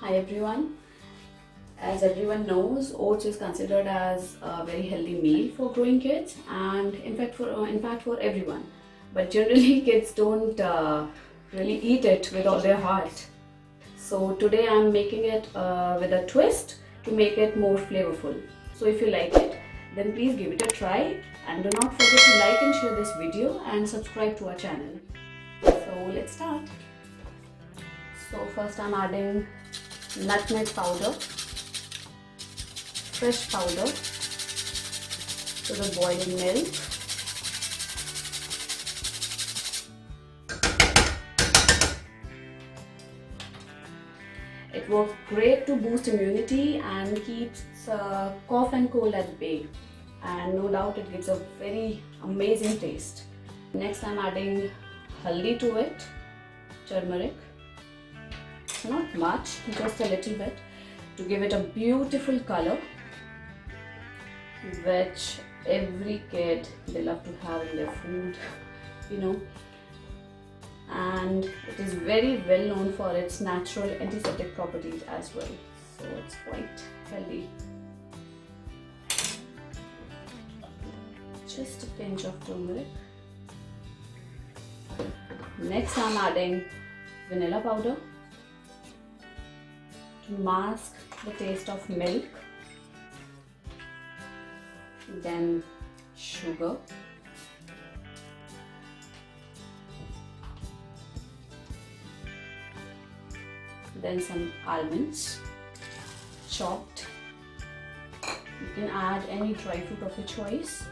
Hi everyone. As everyone knows, oats is considered as a very healthy meal for growing kids, and in fact for everyone. But generally, kids don't really eat it with all their heart. So today I'm making it with a twist to make it more flavorful. So if you like it, then please give it a try, and do not forget to like and share this video and subscribe to our channel. So let's start. So first I'm adding nutmeg powder, fresh powder, to the boiling milk. It works great to boost immunity and keeps cough and cold at bay, and no doubt it gives a very amazing taste. Next I'm adding haldi to it, turmeric. Not much, just a little bit, to give it a beautiful color, which every kid they love to have in their food, and it is very well known for its natural antiseptic properties as well, so it's quite healthy. Just a pinch of turmeric. Next I'm adding vanilla powder to mask the taste of milk, then sugar, then some almonds chopped. You can add any dry fruit of your choice,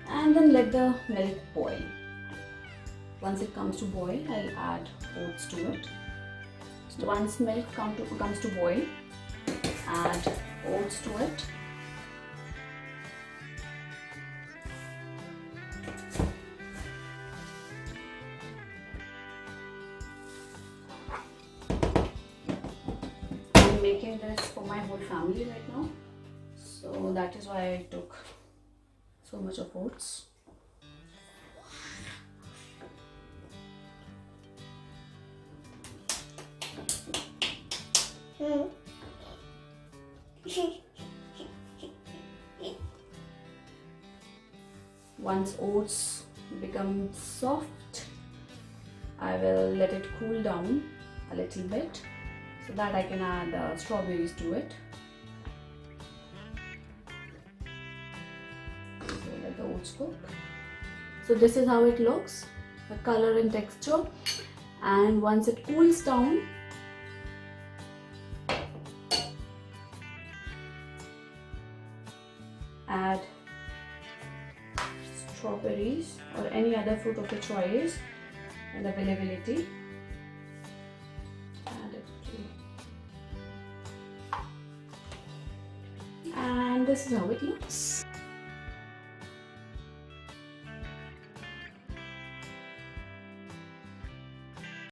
and then let the milk boil. Once it comes to boil, I'll add oats to it. So once milk comes to boil, add oats to it. I'm making this for my whole family right now, so that is why I took so much of oats. Once oats become soft, I will let it cool down a little bit so that I can add strawberries to it. So let the oats cook. So this is how it looks, the color and texture. And once it cools down, add strawberries or any other fruit of your choice and availability. Add it to, and this is how it looks.